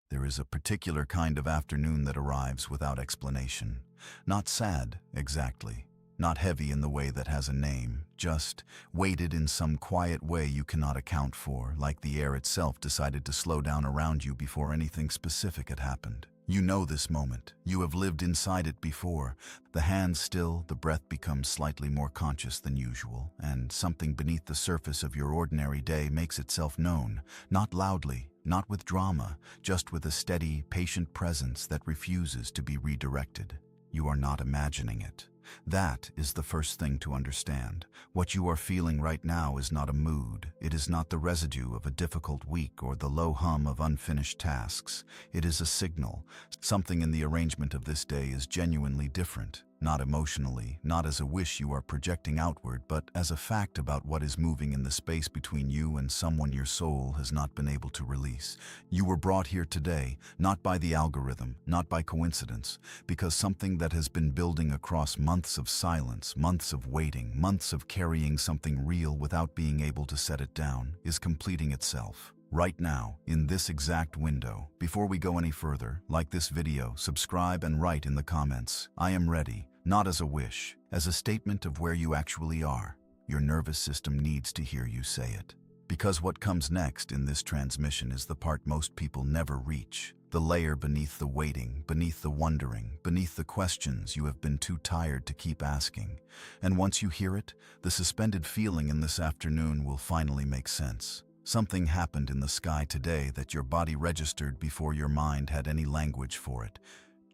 There is a particular kind of afternoon that arrives without explanation. Not sad, exactly. Not heavy in the way that has a name, just weighted in some quiet way you cannot account for, like the air itself decided to slow down around you before anything specific had happened. You know this moment. You have lived inside it before. The hands still, the breath becomes slightly more conscious than usual, and something beneath the surface of your ordinary day makes itself known, not loudly, not with drama, just with a steady, patient presence that refuses to be redirected. You are not imagining it. That is the first thing to understand. What you are feeling right now is not a mood. It is not the residue of a difficult week or the low hum of unfinished tasks. It is a signal. Something in the arrangement of this day is genuinely different. Not emotionally, not as a wish you are projecting outward, but as a fact about what is moving in the space between you and someone your soul has not been able to release. You were brought here today, not by the algorithm, not by coincidence, because something that has been building across months of silence, months of waiting, months of carrying something real without being able to set it down, is completing itself. Right now, in this exact window. Before we go any further, like this video, subscribe and write in the comments, "I am ready," not as a wish, as a statement of where you actually are. Your nervous system needs to hear you say it. Because what comes next in this transmission is the part most people never reach. The layer beneath the waiting, beneath the wondering, beneath the questions you have been too tired to keep asking. And once you hear it, the suspended feeling in this afternoon will finally make sense. Something happened in the sky today that your body registered before your mind had any language for it.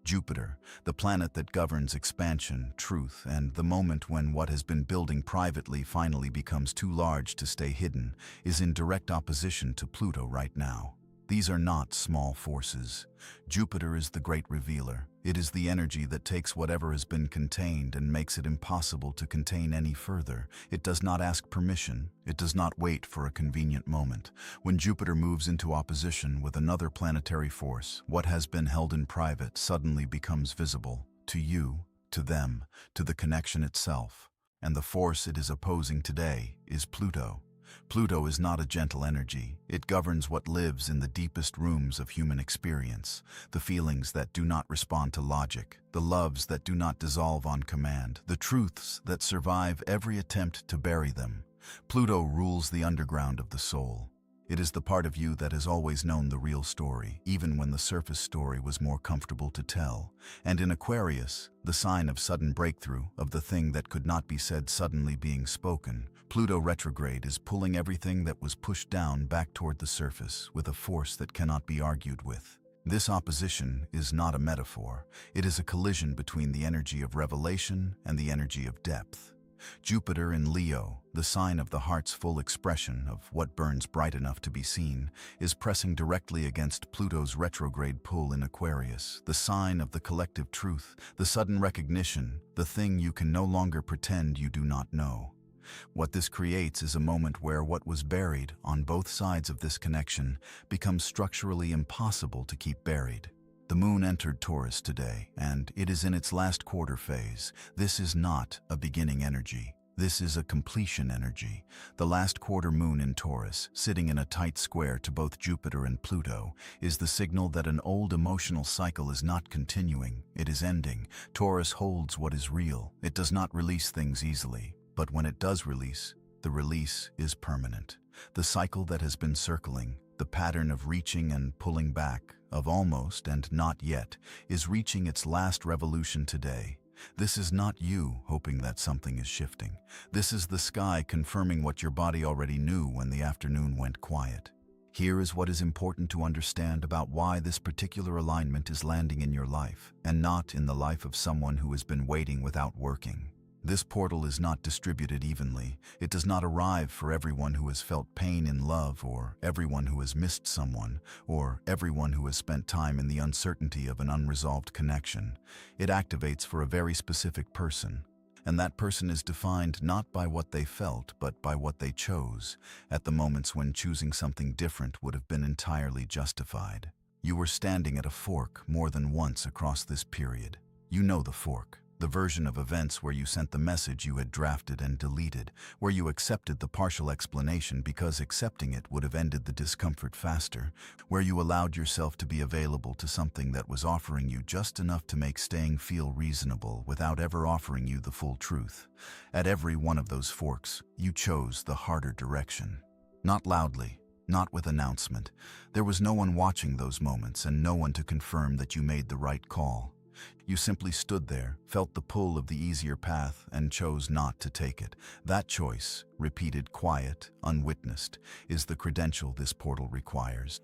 Jupiter, the planet that governs expansion, truth, and the moment when what has been building privately finally becomes too large to stay hidden, is in direct opposition to Pluto right now. These are not small forces. Jupiter is the great revealer. It is the energy that takes whatever has been contained and makes it impossible to contain any further. It does not ask permission. It does not wait for a convenient moment. When Jupiter moves into opposition with another planetary force, what has been held in private suddenly becomes visible. To you, to them, to the connection itself. And the force it is opposing today is Pluto. Pluto is not a gentle energy. It governs what lives in the deepest rooms of human experience, the feelings that do not respond to logic, the loves that do not dissolve on command, the truths that survive every attempt to bury them. Pluto rules the underground of the soul. It is the part of you that has always known the real story, even when the surface story was more comfortable to tell. And in Aquarius, the sign of sudden breakthrough, of the thing that could not be said suddenly being spoken, Pluto retrograde is pulling everything that was pushed down back toward the surface with a force that cannot be argued with. This opposition is not a metaphor. It is a collision between the energy of revelation and the energy of depth. Jupiter in Leo, the sign of the heart's full expression of what burns bright enough to be seen, is pressing directly against Pluto's retrograde pull in Aquarius, the sign of the collective truth, the sudden recognition, the thing you can no longer pretend you do not know. What this creates is a moment where what was buried on both sides of this connection becomes structurally impossible to keep buried. The moon entered Taurus today, and it is in its last quarter phase. This is not a beginning energy. This is a completion energy. The last quarter moon in Taurus, sitting in a tight square to both Jupiter and Pluto, is the signal that an old emotional cycle is not continuing. It is ending. Taurus holds what is real. It does not release things easily. But when it does release, the release is permanent. The cycle that has been circling, the pattern of reaching and pulling back, of almost and not yet, is reaching its last revolution today. This is not you hoping that something is shifting. This is the sky confirming what your body already knew when the afternoon went quiet. Here is what is important to understand about why this particular alignment is landing in your life, and not in the life of someone who has been waiting without working. This portal is not distributed evenly. It does not arrive for everyone who has felt pain in love, or everyone who has missed someone, or everyone who has spent time in the uncertainty of an unresolved connection. It activates for a very specific person, and that person is defined not by what they felt, but by what they chose, at the moments when choosing something different would have been entirely justified. You were standing at a fork more than once across this period. You know the fork. The version of events where you sent the message you had drafted and deleted, where you accepted the partial explanation because accepting it would have ended the discomfort faster, where you allowed yourself to be available to something that was offering you just enough to make staying feel reasonable without ever offering you the full truth. At every one of those forks, you chose the harder direction. Not loudly, not with announcement. There was no one watching those moments and no one to confirm that you made the right call. You simply stood there, felt the pull of the easier path, and chose not to take it. That choice, repeated quiet, unwitnessed, is the credential this portal requires.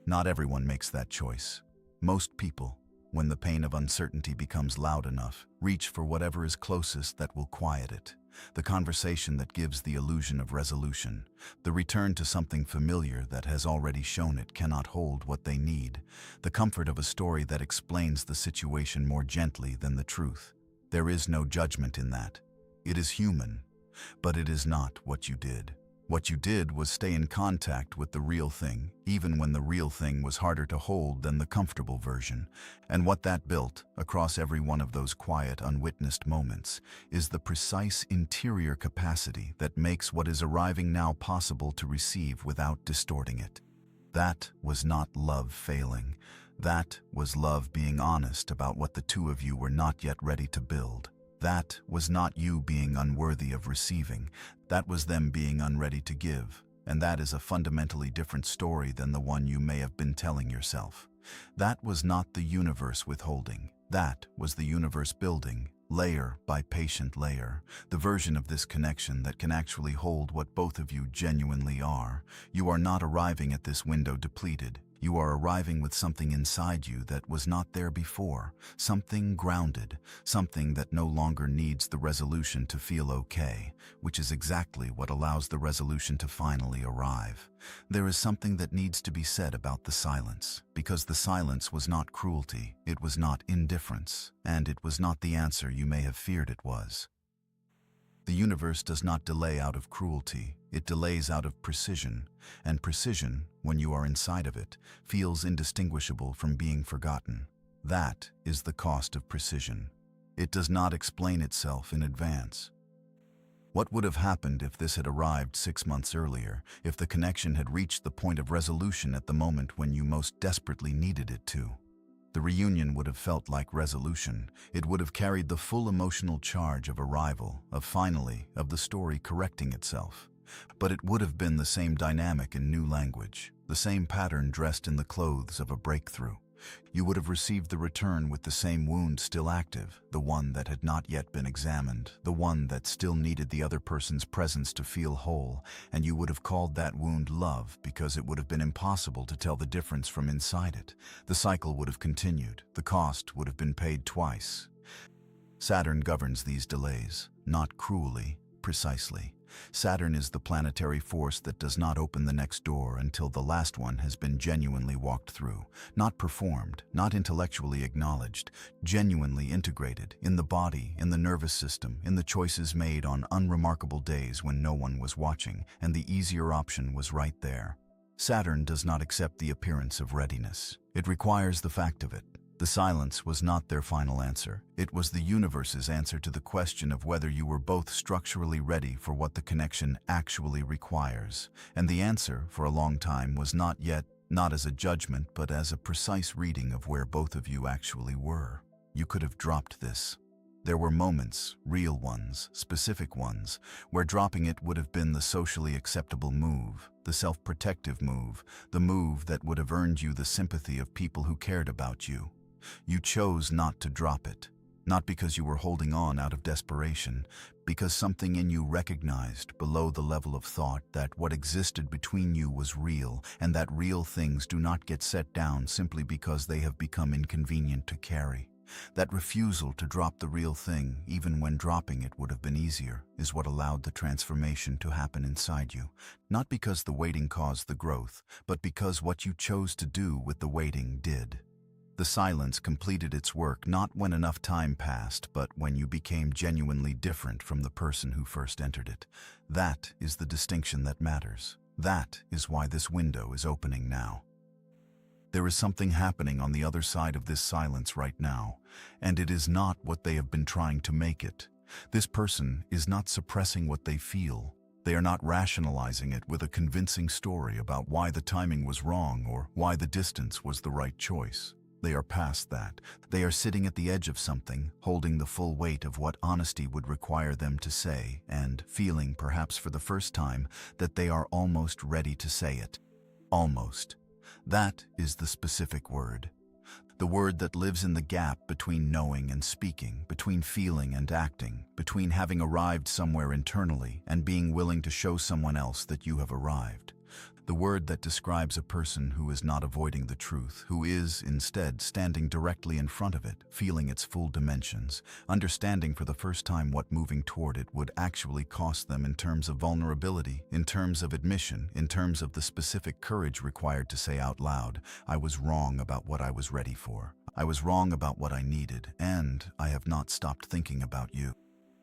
Not everyone makes that choice. Most people, when the pain of uncertainty becomes loud enough, reach for whatever is closest that will quiet it. The conversation that gives the illusion of resolution. The return to something familiar that has already shown it cannot hold what they need. The comfort of a story that explains the situation more gently than the truth. There is no judgment in that. It is human, but it is not what you did. What you did was stay in contact with the real thing, even when the real thing was harder to hold than the comfortable version. And what that built, across every one of those quiet, unwitnessed moments, is the precise interior capacity that makes what is arriving now possible to receive without distorting it. That was not love failing. That was love being honest about what the two of you were not yet ready to build. That was not you being unworthy of receiving. That was them being unready to give. And that is a fundamentally different story than the one you may have been telling yourself. That was not the universe withholding. That was the universe building, layer by patient layer, the version of this connection that can actually hold what both of you genuinely are. You are not arriving at this window depleted. You are arriving with something inside you that was not there before, something grounded, something that no longer needs the resolution to feel okay, which is exactly what allows the resolution to finally arrive. There is something that needs to be said about the silence, because the silence was not cruelty, it was not indifference, and it was not the answer you may have feared it was. The universe does not delay out of cruelty, it delays out of precision, and precision, when you are inside of it, feels indistinguishable from being forgotten. That is the cost of precision. It does not explain itself in advance. What would have happened if this had arrived 6 months earlier, if the connection had reached the point of resolution at the moment when you most desperately needed it to? The reunion would have felt like resolution. It would have carried the full emotional charge of arrival, of finally, of the story correcting itself. But it would have been the same dynamic in new language, the same pattern dressed in the clothes of a breakthrough. You would have received the return with the same wound still active, the one that had not yet been examined, the one that still needed the other person's presence to feel whole, and you would have called that wound love because it would have been impossible to tell the difference from inside it. The cycle would have continued, the cost would have been paid twice. Saturn governs these delays, not cruelly, precisely. Saturn is the planetary force that does not open the next door until the last one has been genuinely walked through, not performed, not intellectually acknowledged, genuinely integrated in the body, in the nervous system, in the choices made on unremarkable days when no one was watching and the easier option was right there. Saturn does not accept the appearance of readiness. It requires the fact of it. The silence was not their final answer. It was the universe's answer to the question of whether you were both structurally ready for what the connection actually requires. And the answer, for a long time, was not yet, not as a judgment, but as a precise reading of where both of you actually were. You could have dropped this. There were moments, real ones, specific ones, where dropping it would have been the socially acceptable move, the self-protective move, the move that would have earned you the sympathy of people who cared about you. You chose not to drop it, not because you were holding on out of desperation, because something in you recognized below the level of thought that what existed between you was real, and that real things do not get set down simply because they have become inconvenient to carry. That refusal to drop the real thing, even when dropping it would have been easier, is what allowed the transformation to happen inside you, not because the waiting caused the growth, but because what you chose to do with the waiting did. The silence completed its work not when enough time passed, but when you became genuinely different from the person who first entered it. That is the distinction that matters. That is why this window is opening now. There is something happening on the other side of this silence right now, and it is not what they have been trying to make it. This person is not suppressing what they feel. They are not rationalizing it with a convincing story about why the timing was wrong or why the distance was the right choice. They are past that. They are sitting at the edge of something, holding the full weight of what honesty would require them to say, and feeling, perhaps for the first time, that they are almost ready to say it. Almost. That is the specific word. The word that lives in the gap between knowing and speaking, between feeling and acting, between having arrived somewhere internally and being willing to show someone else that you have arrived. The word that describes a person who is not avoiding the truth, who is, instead, standing directly in front of it, feeling its full dimensions, understanding for the first time what moving toward it would actually cost them in terms of vulnerability, in terms of admission, in terms of the specific courage required to say out loud, "I was wrong about what I was ready for. I was wrong about what I needed, and I have not stopped thinking about you."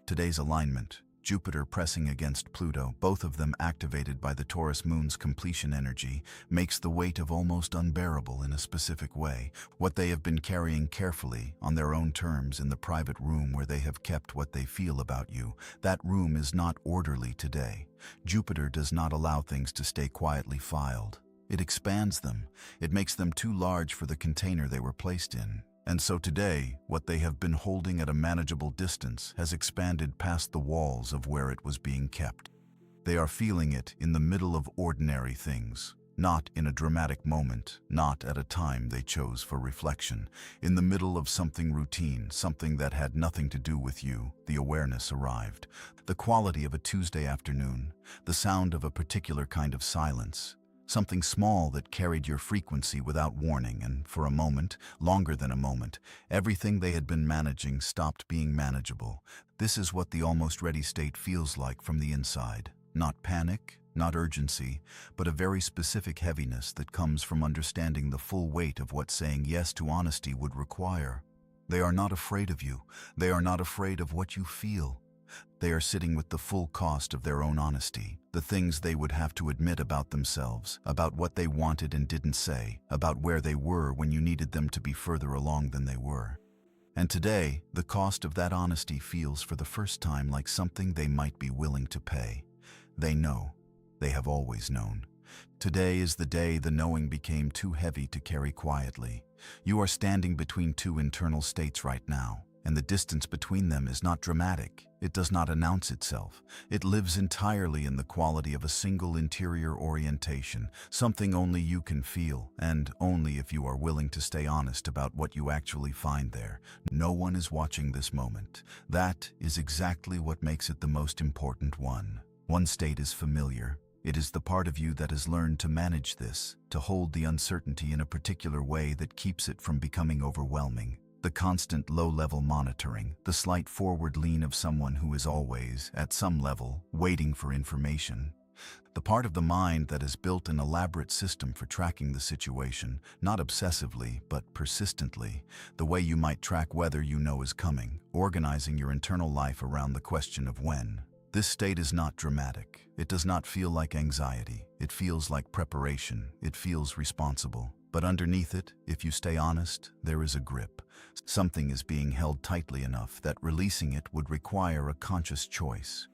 Today's alignment: Jupiter pressing against Pluto, both of them activated by the Taurus moon's completion energy, makes the weight of almost unbearable in a specific way. What they have been carrying carefully, on their own terms, in the private room where they have kept what they feel about you, that room is not orderly today. Jupiter does not allow things to stay quietly filed. It expands them. It makes them too large for the container they were placed in. And so today, what they have been holding at a manageable distance has expanded past the walls of where it was being kept. They are feeling it in the middle of ordinary things, not in a dramatic moment, not at a time they chose for reflection. In the middle of something routine, something that had nothing to do with you, the awareness arrived. The quality of a Tuesday afternoon, the sound of a particular kind of silence, something small that carried your frequency without warning, and for a moment, longer than a moment, everything they had been managing stopped being manageable. This is what the almost ready state feels like from the inside. Not panic, not urgency, but a very specific heaviness that comes from understanding the full weight of what saying yes to honesty would require. They are not afraid of you. They are not afraid of what you feel. They are sitting with the full cost of their own honesty, the things they would have to admit about themselves, about what they wanted and didn't say, about where they were when you needed them to be further along than they were. And today, the cost of that honesty feels for the first time like something they might be willing to pay. They know. They have always known. Today is the day the knowing became too heavy to carry quietly. You are standing between two internal states right now, and the distance between them is not dramatic. It does not announce itself. It lives entirely in the quality of a single interior orientation, something only you can feel, and only if you are willing to stay honest about what you actually find there. No one is watching this moment. That is exactly what makes it the most important one. One state is familiar. It is the part of you that has learned to manage this, to hold the uncertainty in a particular way that keeps it from becoming overwhelming. The constant low-level monitoring, the slight forward lean of someone who is always, at some level, waiting for information. The part of the mind that has built an elaborate system for tracking the situation, not obsessively, but persistently, the way you might track weather you know is coming, organizing your internal life around the question of when. This state is not dramatic. It does not feel like anxiety. It feels like preparation. It feels responsible. But underneath it, if you stay honest, there is a grip. Something is being held tightly enough that releasing it would require a conscious choice.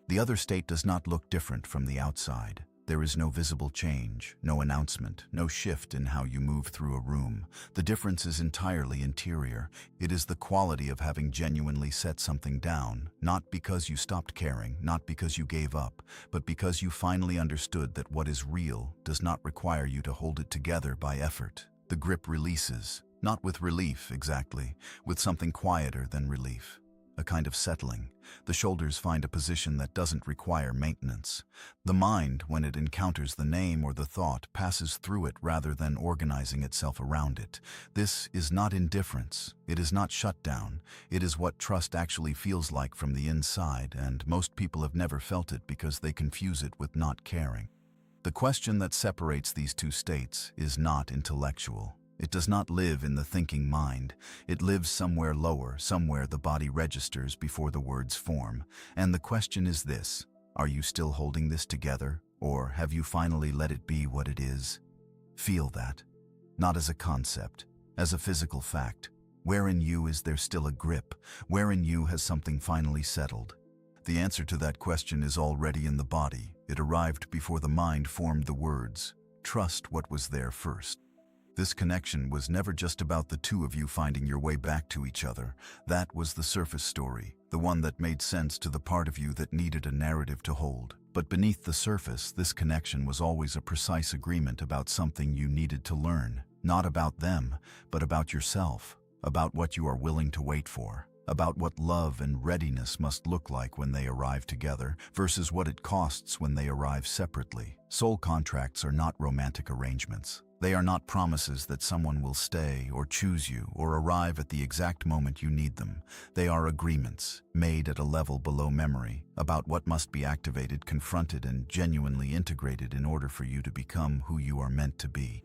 The other state does not look different from the outside. There is no visible change, no announcement, no shift in how you move through a room. The difference is entirely interior. It is the quality of having genuinely set something down, not because you stopped caring, not because you gave up, but because you finally understood that what is real does not require you to hold it together by effort. The grip releases, not with relief exactly, with something quieter than relief. A kind of settling. The shoulders find a position that doesn't require maintenance. The mind, when it encounters the name or the thought, passes through it rather than organizing itself around it. This is not indifference. It is not shutdown. It is what trust actually feels like from the inside, and most people have never felt it because they confuse it with not caring. The question that separates these two states is not intellectual. It does not live in the thinking mind. It lives somewhere lower, somewhere the body registers before the words form. And the question is this: are you still holding this together, or have you finally let it be what it is? Feel that. not as a concept, as a physical fact. Where in you is there still a grip? Where in you has something finally settled? The answer to that question is already in the body. It arrived before the mind formed the words. Trust what was there first. This connection was never just about the two of you finding your way back to each other. That was the surface story, the one that made sense to the part of you that needed a narrative to hold. But beneath the surface, this connection was always a precise agreement about something you needed to learn. Not about them, but about yourself, about what you are willing to wait for, about what love and readiness must look like when they arrive together versus what it costs when they arrive separately. Soul contracts are not romantic arrangements. They are not promises that someone will stay or choose you or arrive at the exact moment you need them. They are agreements, made at a level below memory, about what must be activated, confronted, and genuinely integrated in order for you to become who you are meant to be.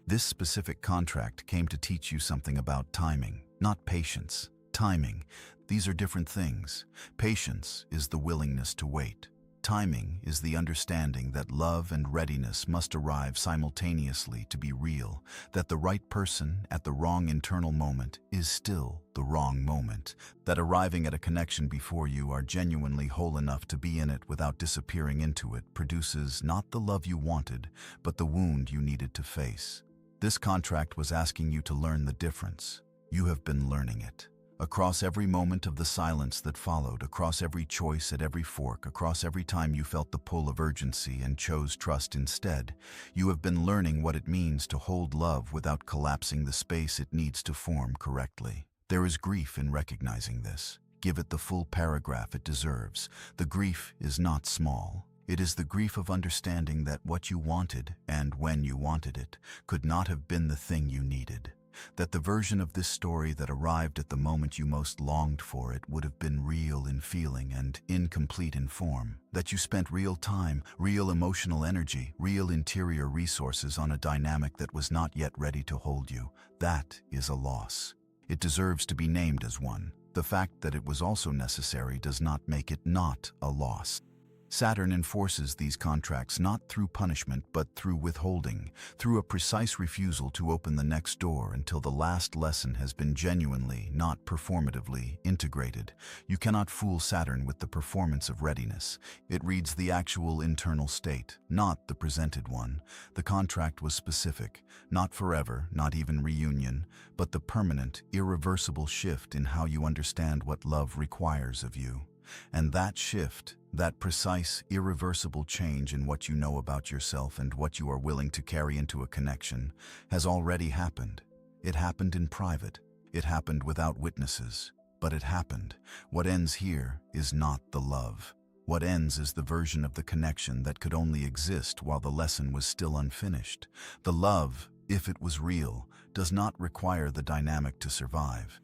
This specific contract came to teach you something about timing, not patience. Timing. These are different things. Patience is the willingness to wait. Timing is the understanding that love and readiness must arrive simultaneously to be real, that the right person at the wrong internal moment is still the wrong moment, that arriving at a connection before you are genuinely whole enough to be in it without disappearing into it produces not the love you wanted, but the wound you needed to face. This contract was asking you to learn the difference. You have been learning it. Across every moment of the silence that followed, across every choice at every fork, across every time you felt the pull of urgency and chose trust instead, you have been learning what it means to hold love without collapsing the space it needs to form correctly. There is grief in recognizing this. Give it the full paragraph it deserves. The grief is not small. It is the grief of understanding that what you wanted, and when you wanted it, could not have been the thing you needed. That the version of this story that arrived at the moment you most longed for it would have been real in feeling and incomplete in form. That you spent real time, real emotional energy, real interior resources on a dynamic that was not yet ready to hold you. That is a loss. It deserves to be named as one. The fact that it was also necessary does not make it not a loss. Saturn enforces these contracts not through punishment but through withholding, through a precise refusal to open the next door until the last lesson has been genuinely, not performatively, integrated. You cannot fool Saturn with the performance of readiness. It reads the actual internal state, not the presented one. The contract was specific, not forever, not even reunion, but the permanent, irreversible shift in how you understand what love requires of you. And that shift, that precise, irreversible change in what you know about yourself and what you are willing to carry into a connection, has already happened. It happened in private. It happened without witnesses. But it happened. What ends here is not the love. What ends is the version of the connection that could only exist while the lesson was still unfinished. The love, if it was real, does not require the dynamic to survive.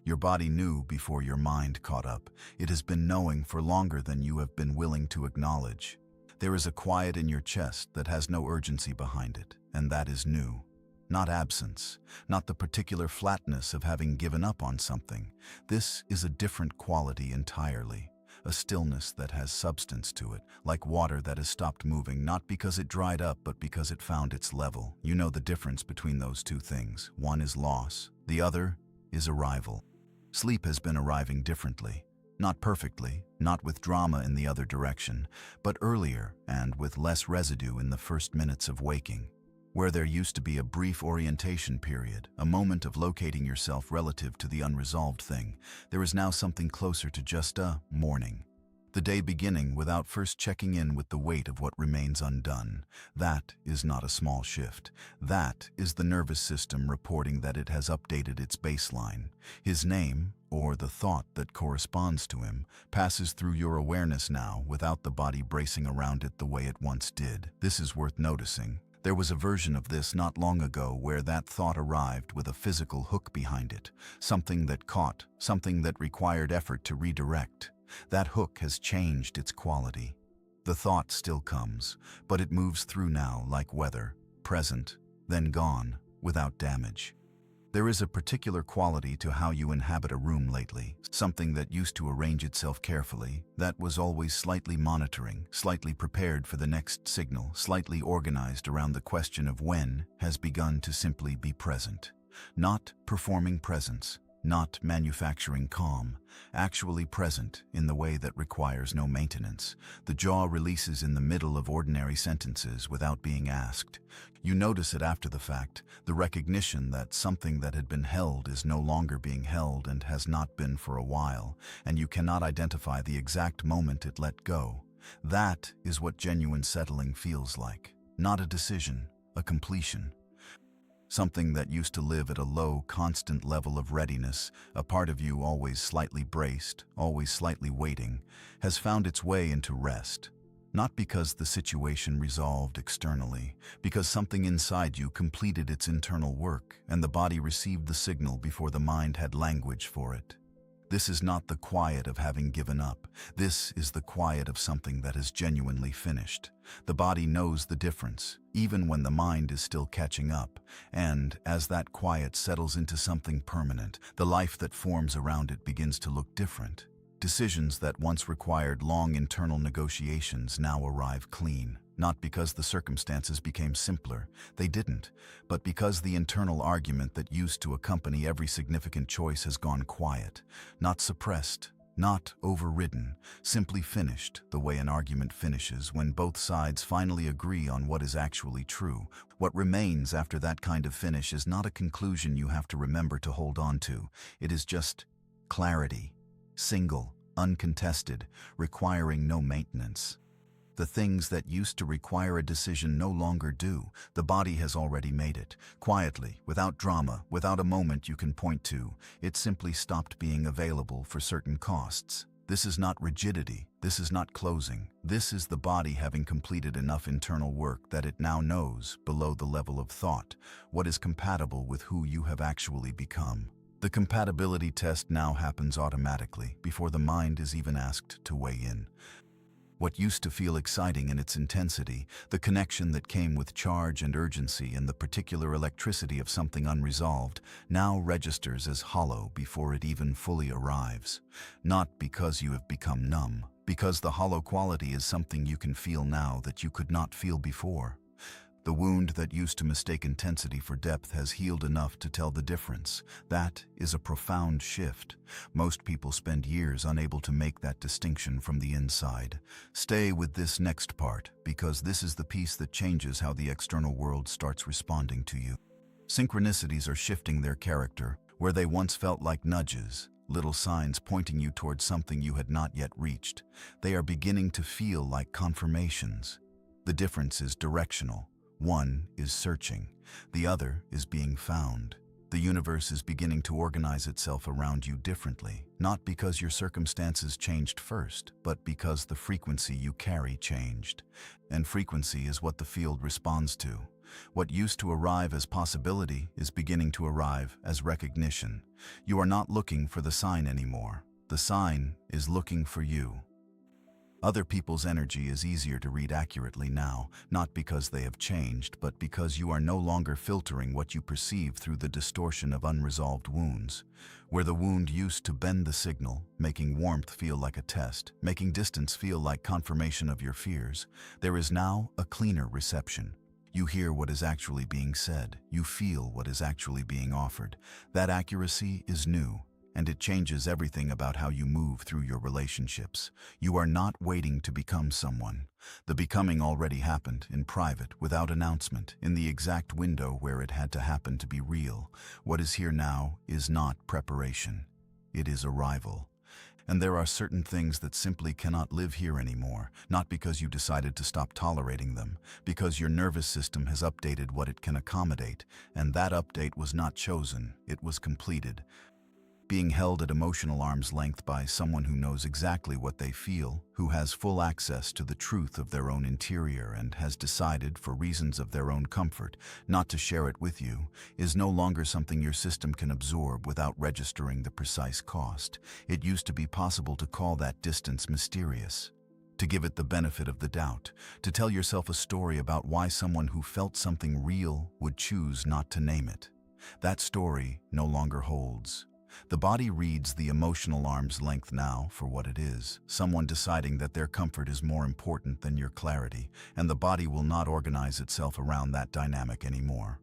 Your body knew before your mind caught up. It has been knowing for longer than you have been willing to acknowledge. There is a quiet in your chest that has no urgency behind it, and that is new. Not absence, not the particular flatness of having given up on something. This is a different quality entirely. A stillness that has substance to it, like water that has stopped moving, not because it dried up, but because it found its level. You know the difference between those two things. One is loss, the other is arrival. Sleep has been arriving differently. Not perfectly, not with drama in the other direction, but earlier and with less residue in the first minutes of waking. Where there used to be a brief orientation period, a moment of locating yourself relative to the unresolved thing, there is now something closer to just a morning. The day beginning without first checking in with the weight of what remains undone. That is not a small shift. That is the nervous system reporting that it has updated its baseline. His name, or the thought that corresponds to him, passes through your awareness now without the body bracing around it the way it once did. This is worth noticing. There was a version of this not long ago where that thought arrived with a physical hook behind it, something that caught, something that required effort to redirect. That hook has changed its quality. The thought still comes, but it moves through now like weather, present, then gone, without damage. There is a particular quality to how you inhabit a room lately, something that used to arrange itself carefully, that was always slightly monitoring, slightly prepared for the next signal, slightly organized around the question of when, has begun to simply be present. Not performing presence, not manufacturing calm, actually present in the way that requires no maintenance. The jaw releases in the middle of ordinary sentences without being asked. You notice it after the fact, the recognition that something that had been held is no longer being held and has not been for a while, and you cannot identify the exact moment it let go. That is what genuine settling feels like. Not a decision, a completion. Something that used to live at a low, constant level of readiness, a part of you always slightly braced, always slightly waiting, has found its way into rest. Not because the situation resolved externally, because something inside you completed its internal work and the body received the signal before the mind had language for it. This is not the quiet of having given up. This is the quiet of something that has genuinely finished. The body knows the difference, even when the mind is still catching up, and as that quiet settles into something permanent, the life that forms around it begins to look different. Decisions that once required long internal negotiations now arrive clean. Not because the circumstances became simpler, they didn't, but because the internal argument that used to accompany every significant choice has gone quiet, not suppressed, not overridden, simply finished the way an argument finishes when both sides finally agree on what is actually true. What remains after that kind of finish is not a conclusion you have to remember to hold on to. It is just clarity, single, uncontested, requiring no maintenance. The things that used to require a decision no longer do. The body has already made it. Quietly, without drama, without a moment you can point to, it simply stopped being available for certain costs. This is not rigidity. This is not closing. This is the body having completed enough internal work that it now knows, below the level of thought, what is compatible with who you have actually become. The compatibility test now happens automatically, before the mind is even asked to weigh in. What used to feel exciting in its intensity, the connection that came with charge and urgency and the particular electricity of something unresolved, now registers as hollow before it even fully arrives. Not because you have become numb, because the hollow quality is something you can feel now that you could not feel before. The wound that used to mistake intensity for depth has healed enough to tell the difference. That is a profound shift. Most people spend years unable to make that distinction from the inside. Stay with this next part, because this is the piece that changes how the external world starts responding to you. Synchronicities are shifting their character. Where they once felt like nudges, little signs pointing you towards something you had not yet reached, they are beginning to feel like confirmations. The difference is directional. One is searching, the other is being found. The universe is beginning to organize itself around you differently, not because your circumstances changed first, but because the frequency you carry changed. And frequency is what the field responds to. What used to arrive as possibility is beginning to arrive as recognition. You are not looking for the sign anymore. The sign is looking for you. Other people's energy is easier to read accurately now, not because they have changed, but because you are no longer filtering what you perceive through the distortion of unresolved wounds. Where the wound used to bend the signal, making warmth feel like a test, making distance feel like confirmation of your fears, there is now a cleaner reception. You hear what is actually being said. You feel what is actually being offered. That accuracy is new. And it changes everything about how you move through your relationships. You are not waiting to become someone. The becoming already happened, in private, without announcement, in the exact window where it had to happen to be real. What is here now is not preparation. It is arrival. And there are certain things that simply cannot live here anymore, not because you decided to stop tolerating them, because your nervous system has updated what it can accommodate, and that update was not chosen, it was completed. Being held at emotional arm's length by someone who knows exactly what they feel, who has full access to the truth of their own interior and has decided, for reasons of their own comfort, not to share it with you, is no longer something your system can absorb without registering the precise cost. It used to be possible to call that distance mysterious, to give it the benefit of the doubt, to tell yourself a story about why someone who felt something real would choose not to name it. That story no longer holds. The body reads the emotional arm's length now for what it is, someone deciding that their comfort is more important than your clarity, and the body will not organize itself around that dynamic anymore,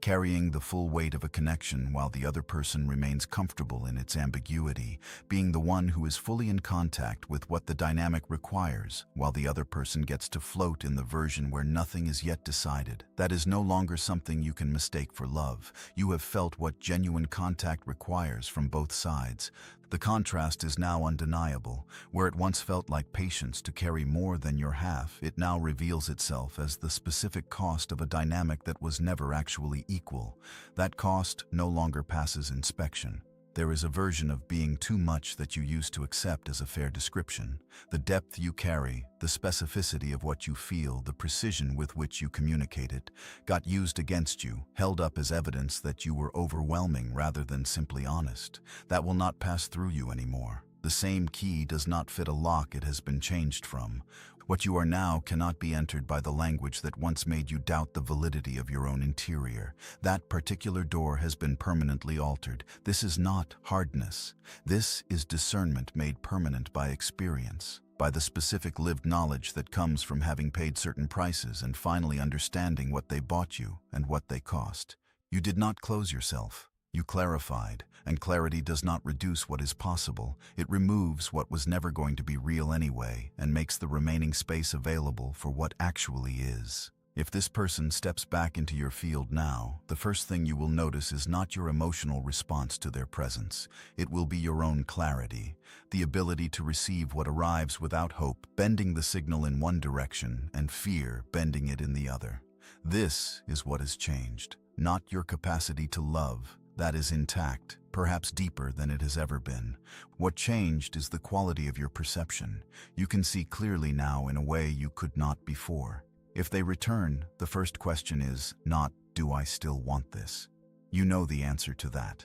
carrying the full weight of a connection while the other person remains comfortable in its ambiguity, being the one who is fully in contact with what the dynamic requires, while the other person gets to float in the version where nothing is yet decided. That is no longer something you can mistake for love. You have felt what genuine contact requires from both sides. The contrast is now undeniable. Where it once felt like patience to carry more than your half, it now reveals itself as the specific cost of a dynamic that was never actually equal. That cost no longer passes inspection. There is a version of being too much that you used to accept as a fair description. The depth you carry, the specificity of what you feel, the precision with which you communicate it, got used against you, held up as evidence that you were overwhelming rather than simply honest. That will not pass through you anymore. The same key does not fit a lock it has been changed from. What you are now cannot be entered by the language that once made you doubt the validity of your own interior. That particular door has been permanently altered. This is not hardness. This is discernment made permanent by experience, by the specific lived knowledge that comes from having paid certain prices and finally understanding what they bought you and what they cost. You did not close yourself. You clarified, and clarity does not reduce what is possible. It removes what was never going to be real anyway and makes the remaining space available for what actually is. If this person steps back into your field now, the first thing you will notice is not your emotional response to their presence. It will be your own clarity, the ability to receive what arrives without hope, bending the signal in one direction, and fear bending it in the other. This is what has changed, not your capacity to love. That is intact, perhaps deeper than it has ever been. What changed is the quality of your perception. You can see clearly now in a way you could not before. If they return, the first question is not, do I still want this? You know the answer to that.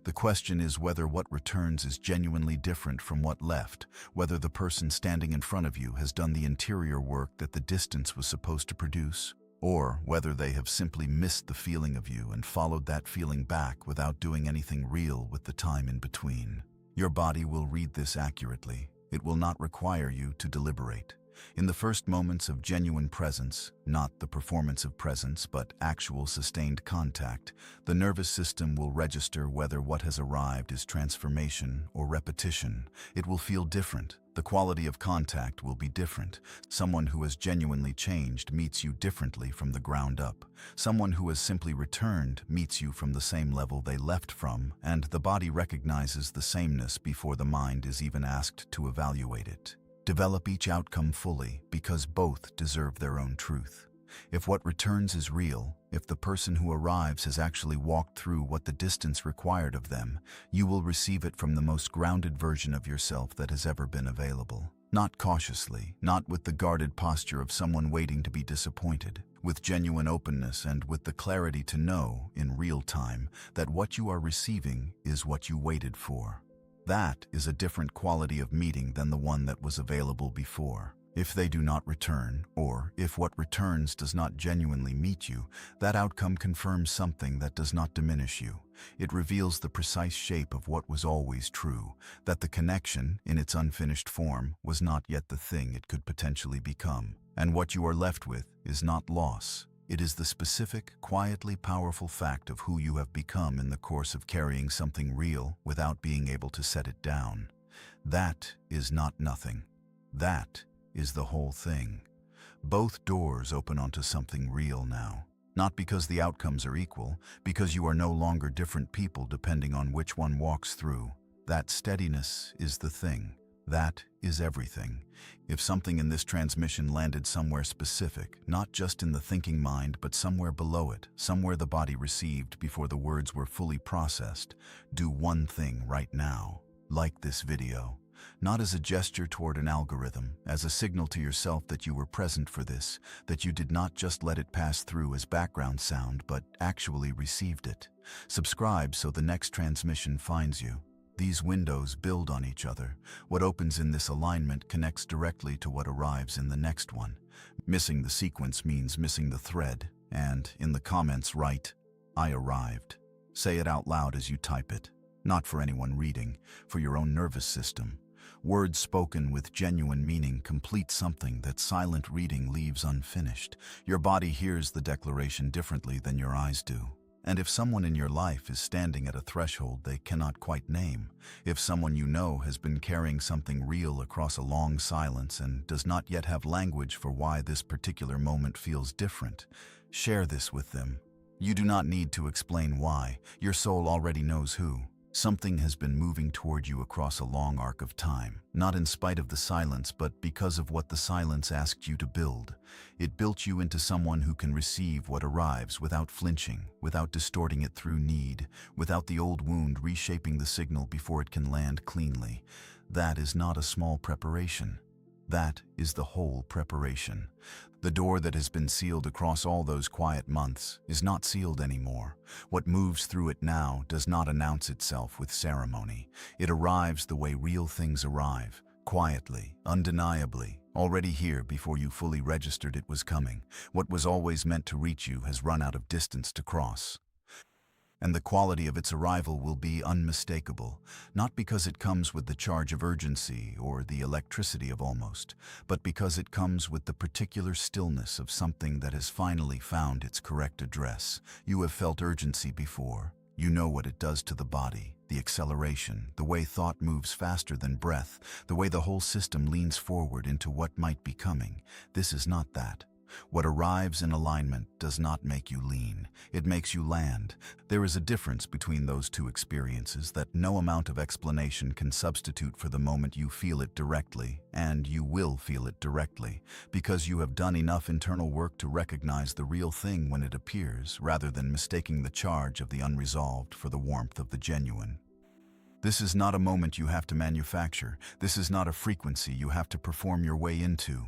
The question is whether what returns is genuinely different from what left, whether the person standing in front of you has done the interior work that the distance was supposed to produce, or whether they have simply missed the feeling of you and followed that feeling back without doing anything real with the time in between. Your body will read this accurately. It will not require you to deliberate. In the first moments of genuine presence, not the performance of presence but actual sustained contact, the nervous system will register whether what has arrived is transformation or repetition. It will feel different. The quality of contact will be different. Someone who has genuinely changed meets you differently from the ground up. Someone who has simply returned meets you from the same level they left from, and the body recognizes the sameness before the mind is even asked to evaluate it. Develop each outcome fully, because both deserve their own truth. If what returns is real, if the person who arrives has actually walked through what the distance required of them, you will receive it from the most grounded version of yourself that has ever been available. Not cautiously, not with the guarded posture of someone waiting to be disappointed, with genuine openness and with the clarity to know, in real time, that what you are receiving is what you waited for. That is a different quality of meeting than the one that was available before. If they do not return, or if what returns does not genuinely meet you, that outcome confirms something that does not diminish you. It reveals the precise shape of what was always true, that the connection, in its unfinished form, was not yet the thing it could potentially become. And what you are left with is not loss. It is the specific, quietly powerful fact of who you have become in the course of carrying something real without being able to set it down. That is not nothing. That is the whole thing. Both doors open onto something real now. Not because the outcomes are equal, because you are no longer different people depending on which one walks through. That steadiness is the thing. That is everything. If something in this transmission landed somewhere specific, not just in the thinking mind, but somewhere below it, somewhere the body received before the words were fully processed, do one thing right now. Like this video. Not as a gesture toward an algorithm, as a signal to yourself that you were present for this, that you did not just let it pass through as background sound, but actually received it. Subscribe so the next transmission finds you. These windows build on each other. What opens in this alignment connects directly to what arrives in the next one. Missing the sequence means missing the thread, and in the comments write, I arrived. Say it out loud as you type it. Not for anyone reading, for your own nervous system. Words spoken with genuine meaning complete something that silent reading leaves unfinished. Your body hears the declaration differently than your eyes do. And if someone in your life is standing at a threshold they cannot quite name, if someone you know has been carrying something real across a long silence and does not yet have language for why this particular moment feels different, share this with them. You do not need to explain why. Your soul already knows who. Something has been moving toward you across a long arc of time, not in spite of the silence, but because of what the silence asked you to build. It built you into someone who can receive what arrives without flinching, without distorting it through need, without the old wound reshaping the signal before it can land cleanly. That is not a small preparation. That is the whole preparation. The door that has been sealed across all those quiet months is not sealed anymore. What moves through it now does not announce itself with ceremony. It arrives the way real things arrive, quietly, undeniably, already here before you fully registered it was coming. What was always meant to reach you has run out of distance to cross. And the quality of its arrival will be unmistakable, not because it comes with the charge of urgency or the electricity of almost, but because it comes with the particular stillness of something that has finally found its correct address. You have felt urgency before. You know what it does to the body, the acceleration, the way thought moves faster than breath, the way the whole system leans forward into what might be coming. This is not that. What arrives in alignment does not make you lean, it makes you land. There is a difference between those two experiences that no amount of explanation can substitute for the moment you feel it directly, and you will feel it directly, because you have done enough internal work to recognize the real thing when it appears, rather than mistaking the charge of the unresolved for the warmth of the genuine. This is not a moment you have to manufacture. This is not a frequency you have to perform your way into.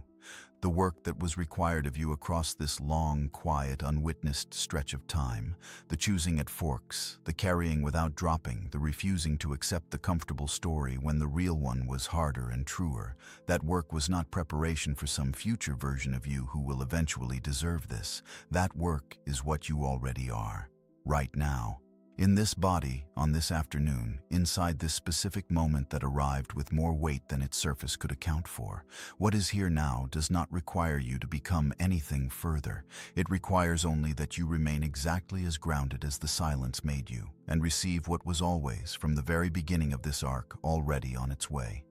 The work that was required of you across this long, quiet, unwitnessed stretch of time, the choosing at forks, the carrying without dropping, the refusing to accept the comfortable story when the real one was harder and truer, that work was not preparation for some future version of you who will eventually deserve this. That work is what you already are, right now. In this body, on this afternoon, inside this specific moment that arrived with more weight than its surface could account for. What is here now does not require you to become anything further. It requires only that you remain exactly as grounded as the silence made you, and receive what was always, from the very beginning of this arc, already on its way.